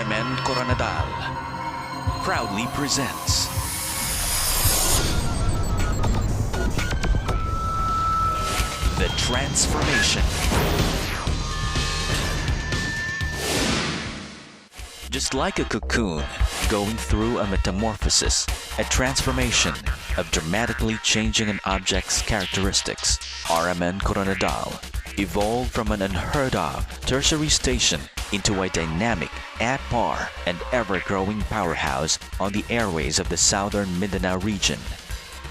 RMN Koronadal proudly presents The Transformation. Just like a cocoon going through a metamorphosis, a transformation of dramatically changing an object's characteristics, RMN Koronadal evolved from an unheard-of tertiary station into a dynamic, at-par, and ever-growing powerhouse on the airways of the southern Mindanao region.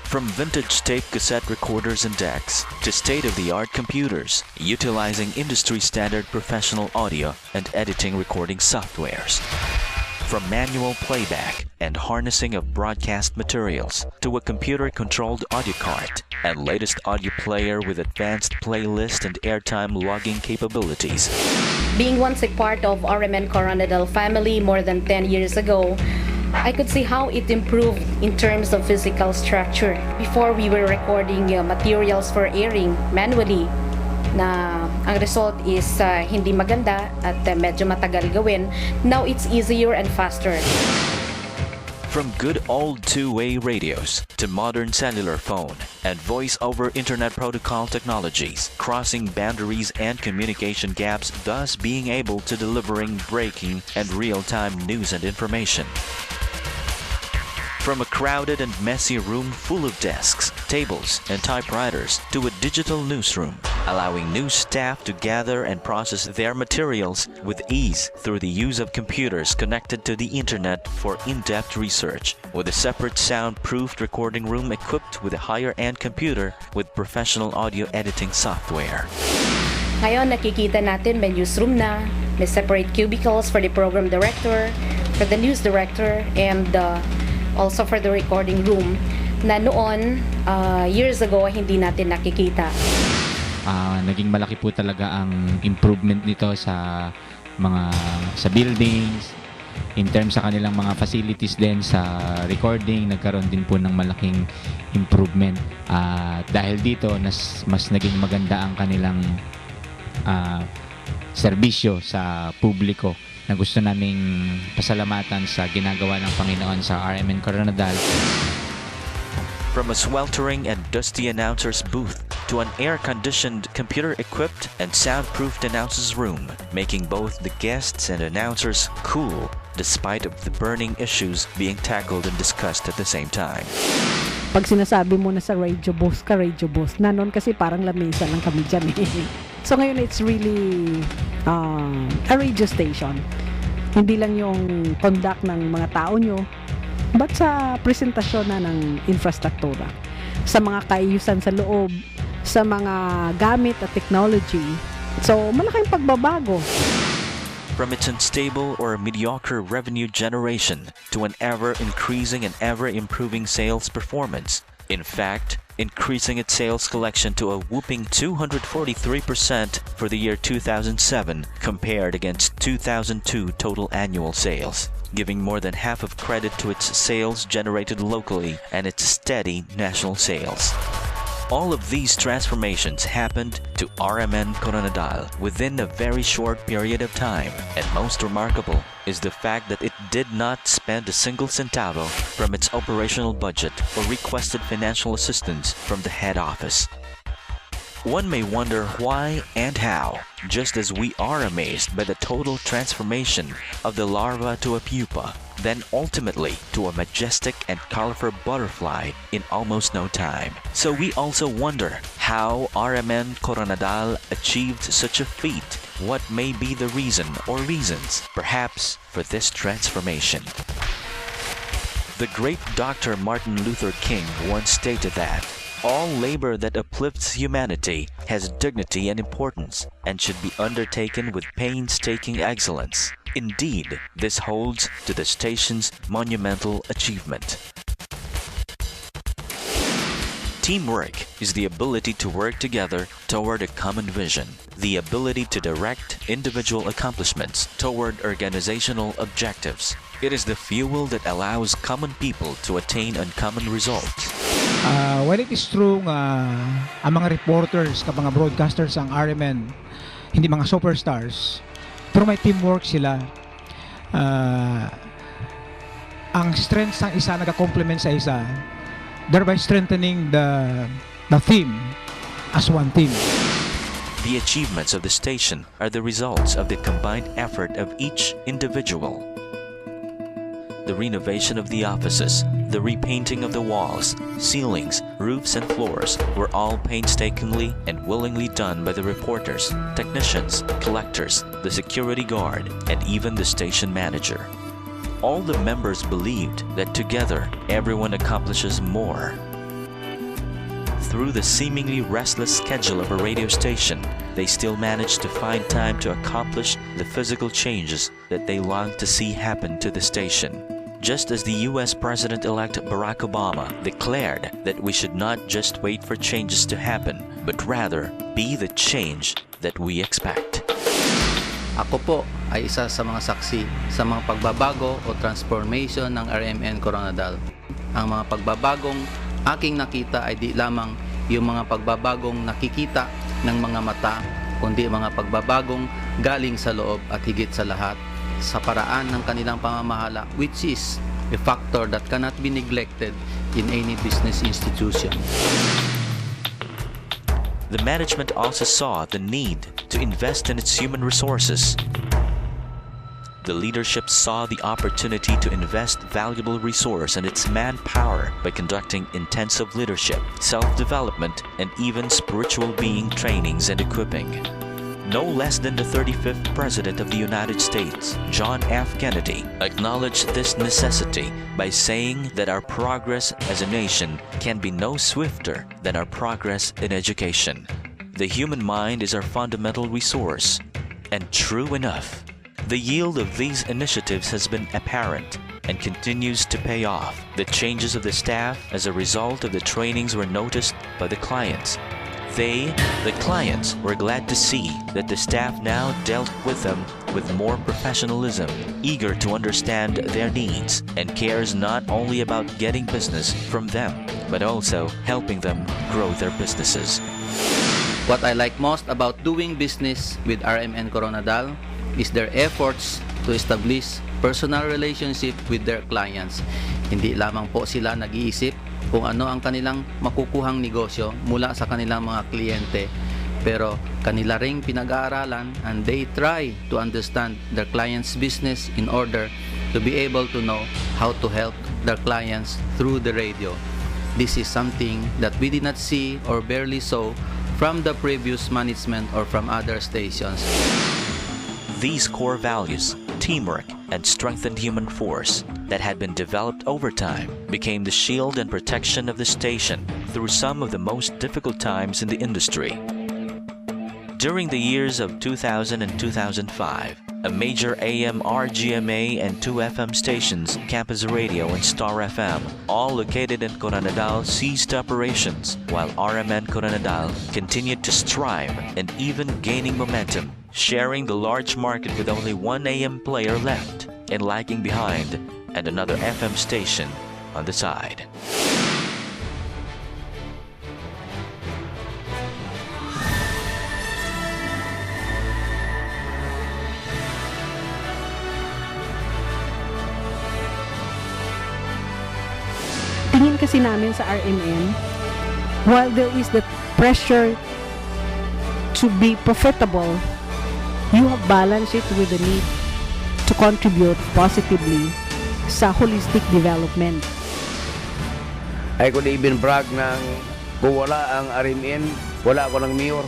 From vintage tape cassette recorders and decks to state-of-the-art computers utilizing industry-standard professional audio and editing recording softwares. From manual playback and harnessing of broadcast materials to a computer-controlled audio cart and latest audio player with advanced playlist and airtime logging capabilities. Being once a part of RMN Koronadal family more than 10 years ago, I could see how it improved in terms of physical structure. Before, we were recording materials for airing manually na ang result is hindi maganda at medyo matagal gawin. Now it's easier and faster. From good old two-way radios to modern cellular phone and voice-over internet protocol technologies, crossing boundaries and communication gaps, thus being able to delivering breaking and real-time news and information. From a crowded and messy room full of desks, tables, and typewriters to a digital newsroom, allowing news staff to gather and process their materials with ease through the use of computers connected to the internet for in-depth research, with a separate soundproofed recording room equipped with a higher-end computer with professional audio editing software. Ngayon nakikita natin may newsroom na, may separate cubicles for the program director, for the news director, and also for the recording room na noon, years ago, hindi natin nakikita. Naging malaki po talaga ang improvement nito sa buildings, in terms sa kanilang mga facilities din sa recording, nagkaroon din po ng malaking improvement. Dahil dito, mas naging maganda ang kanilang serbisyo sa publiko, na gusto naming pasalamatan sa ginagawa ng Panginoon sa RMN Koronadal. From a sweltering and dusty announcer's booth to an air-conditioned, computer-equipped, and soundproofed announcer's room, making both the guests and announcers cool despite of the burning issues being tackled and discussed at the same time. Pag sinasabi mo na sa radio boss ka, radio boss, na noon kasi parang lamesa lang kami dyan eh. So ngayon it's really a radio station. Hindi lang yung conduct ng mga tao nyo, but sa presentasyon na ng infrastruktura, sa mga kaayusan sa loob, sa mga gamit at technology. So malaking pagbabago. From its unstable or mediocre revenue generation to an ever-increasing and ever-improving sales performance. In fact, increasing its sales collection to a whooping 243% for the year 2007 compared against 2002 total annual sales, giving more than half of credit to its sales generated locally and its steady national sales. All of these transformations happened to RMN Koronadal within a very short period of time, and most remarkable is the fact that it did not spend a single centavo from its operational budget or requested financial assistance from the head office. One may wonder why and how, just as we are amazed by the total transformation of the larva to a pupa, then ultimately to a majestic and colorful butterfly in almost no time. So we also wonder how RMN Koronadal achieved such a feat. What may be the reason or reasons, perhaps, for this transformation? The great Dr. Martin Luther King once stated that all labor that uplifts humanity has dignity and importance and should be undertaken with painstaking excellence. Indeed, this holds to the station's monumental achievement. Teamwork is the ability to work together toward a common vision, the ability to direct individual accomplishments toward organizational objectives. It is the fuel that allows common people to attain uncommon results. While it is true ang mga reporters, mga broadcasters ang RMN, hindi mga superstars, pero may teamwork sila. ang strengths ng isa nagka-complement sa isa, thereby strengthening the team as one team. The achievements of the station are the results of the combined effort of each individual. The renovation of the offices, the repainting of the walls, ceilings, roofs, and floors were all painstakingly and willingly done by the reporters, technicians, collectors, the security guard, and even the station manager. All the members believed that together everyone accomplishes more. Through the seemingly restless schedule of a radio station, they still managed to find time to accomplish the physical changes that they longed to see happen to the station. Just as the US President-elect Barack Obama declared that we should not just wait for changes to happen, but rather be the change that we expect. Ako po ay isa sa mga saksi sa mga pagbabago o transformation ng RMN Koronadal. Ang mga pagbabagong aking nakita ay di lamang yung mga pagbabagong nakikita ng mga mata, kundi mga pagbabagong galing sa loob at higit sa lahat sa paraan ng kanilang pamamahala, which is a factor that cannot be neglected in any business institution. The management also saw the need to invest in its human resources. The leadership saw the opportunity to invest valuable resource in its manpower by conducting intensive leadership, self-development, and even spiritual being trainings and equipping. No less than the 35th President of the United States, John F. Kennedy, acknowledged this necessity by saying that our progress as a nation can be no swifter than our progress in education. The human mind is our fundamental resource, and true enough, the yield of these initiatives has been apparent and continues to pay off. The changes of the staff as a result of the trainings were noticed by the clients. They, the clients, were glad to see that the staff now dealt with them with more professionalism, eager to understand their needs, and cares not only about getting business from them, but also helping them grow their businesses. What I like most about doing business with RMN Koronadal is their efforts to establish personal relationship with their clients. Hindi lamang po sila nag-iisip kung ano ang kanilang makukuhang negosyo mula sa kanilang mga kliyente, pero kanila ring pinag-aaralan and they try to understand their clients' business in order to be able to know how to help their clients through the radio. This is something that we did not see or barely saw from the previous management or from other stations. These core values, teamwork, and strengthened human force that had been developed over time became the shield and protection of the station through some of the most difficult times in the industry. During the years of 2000 and 2005, a major AM RGMA and 2 FM stations, Campus Radio and Star FM, all located in Koronadal, ceased operations, while RMN Koronadal continued to strive and even gaining momentum, sharing the large market with only one AM player left and lagging behind, and another FM station on the side. Tingin kasi namin sa RMN, while there is the pressure to be profitable, you have balanced it with the need to contribute positively sa holistic development. I could even brag ng kung wala ang RMN, wala ako ng mayor.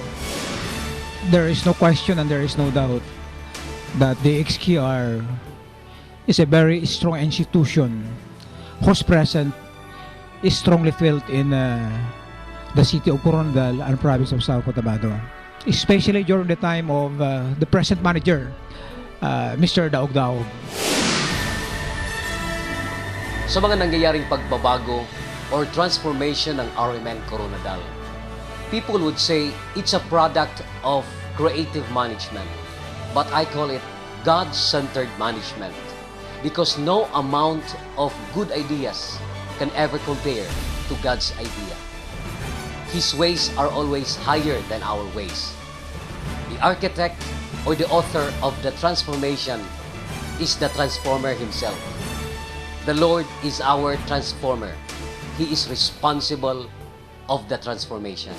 There is no question and there is no doubt that the XQR is a very strong institution whose presence is strongly felt in the city of Coronadal and province of South Cotabato, especially during the time of the present manager, Mr. Daog Daog. Sa mga nangyayaring pagbabago or transformation ng RMN Koronadal, people would say it's a product of creative management, but I call it God-centered management because no amount of good ideas can ever compare to God's idea. His ways are always higher than our ways. The architect or the author of the transformation is the transformer himself. The Lord is our transformer. He is responsible of the transformation.